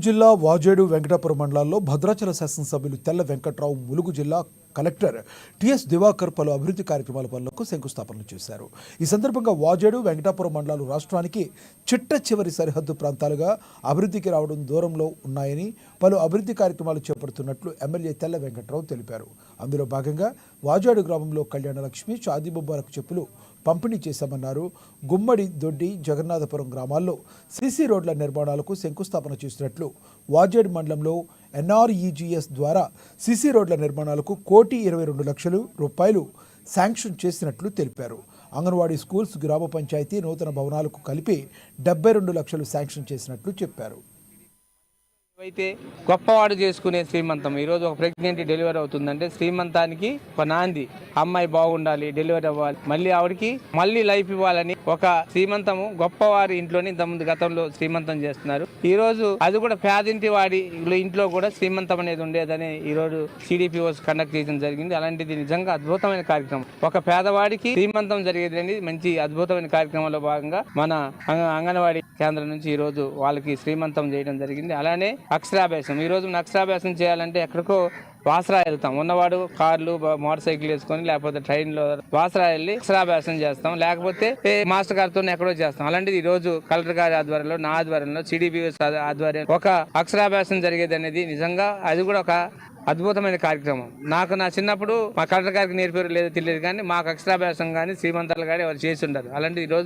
జిల్లా వాజేడు వెంకటాపురం మండలాల్లో భద్రాచల శాసనసభ్యులు తెల్ల వెంకట్రావు, ములుగు జిల్లా కలెక్టర్ టిఎస్ దివాకర్ పలు అభివృద్ధి కార్యక్రమాల పనులకు శంకుస్థాపనలు చేశారు. ఈ సందర్భంగా వాజేడు వెంకటాపురం మండలాలు రాష్ట్రానికి చిట్ట చివరి సరిహద్దు ప్రాంతాలుగా అభివృద్ధికి రావడం దూరంలో ఉన్నాయని పలు అభివృద్ధి కార్యక్రమాలు చేపడుతున్నట్లు ఎమ్మెల్యే తెల్ల వెంకట్రావు తెలిపారు. అందులో భాగంగా వాజేడు గ్రామంలో కళ్యాణలక్ష్మి, షాదీబొబ్బలకు చెప్పులు పంపిణీ చేశామన్నారు. గుమ్మడి, దొడ్డి, జగన్నాథపురం గ్రామాల్లో సీసీ రోడ్ల నిర్మాణాలకు శంకుస్థాపన చేసినట్లు, వాజేడు మండలంలో ఎన్ఆర్ఈజీఎస్ ద్వారా సీసీ రోడ్ల నిర్మాణాలకు 1,22,00,000 రూపాయలు శాంక్షన్ చేసినట్లు తెలిపారు. అంగన్వాడీ స్కూల్స్, గ్రామ పంచాయతీ నూతన భవనాలకు కలిపి 72 లక్షలు శాంక్షన్ చేసినట్లు చెప్పారు. అయితే గొప్పవాడు చేసుకునే శ్రీమంతం ఈరోజు ఒక ప్రెగ్నెంట్ డెలివరీ అవుతుందంటే శ్రీమంతానికి ఒక నాంది. అమ్మాయి బాగుండాలి, డెలివరీ అవ్వాలి, మళ్ళీ ఆవిడకి మళ్ళీ లైఫ్ ఇవ్వాలని ఒక శ్రీమంతము గొప్పవారి ఇంట్లోని ఇంతకుముందు గతంలో శ్రీమంతం చేస్తున్నారు. ఈ రోజు అది కూడా పేదింటి వాడి ఇంట్లో కూడా శ్రీమంతం అనేది ఉండేదని ఈ రోజు సిడిపిఓస్ కండక్ట్ చేయడం జరిగింది. అలాంటిది నిజంగా అద్భుతమైన కార్యక్రమం. ఒక పేదవాడికి శ్రీమంతం జరిగేది అనేది మంచి అద్భుతమైన కార్యక్రమంలో భాగంగా మన అంగన్వాడీ కేంద్రం నుంచి ఈ రోజు వాళ్ళకి శ్రీమంతం చేయడం జరిగింది. అలానే అక్షరాభ్యాసం, ఈ రోజు అక్షరాభ్యాసం చేయాలంటే ఎక్కడికో వాసరా వెళ్తాం. ఉన్నవాడు కార్లు, మోటార్ సైకిల్ వేసుకొని లేకపోతే ట్రైన్లో వాసరా వెళ్ళి అక్షరాభ్యాసం చేస్తాం, లేకపోతే మాస్టర్ గారితో ఎక్కడో చేస్తాం. అలాంటిది ఈ రోజు కలెక్టర్ గారి ఆధ్వర్యంలో, నా ఆధ్వర్యంలో, సిడిపిఎస్ ఆధ్వర్యంలో ఒక అక్షరాభ్యాసం జరిగేది అనేది నిజంగా అది కూడా ఒక అద్భుతమైన కార్యక్రమం. నా చిన్నప్పుడు మా కలెక్టర్ గారికి నేర్పారు లేదో తెలియదు, కానీ మాకు అక్షరాభ్యాసం కానీ శ్రీమంతాలు కానీ ఎవరు చేసి ఉండరు. అలాంటిది ఈరోజు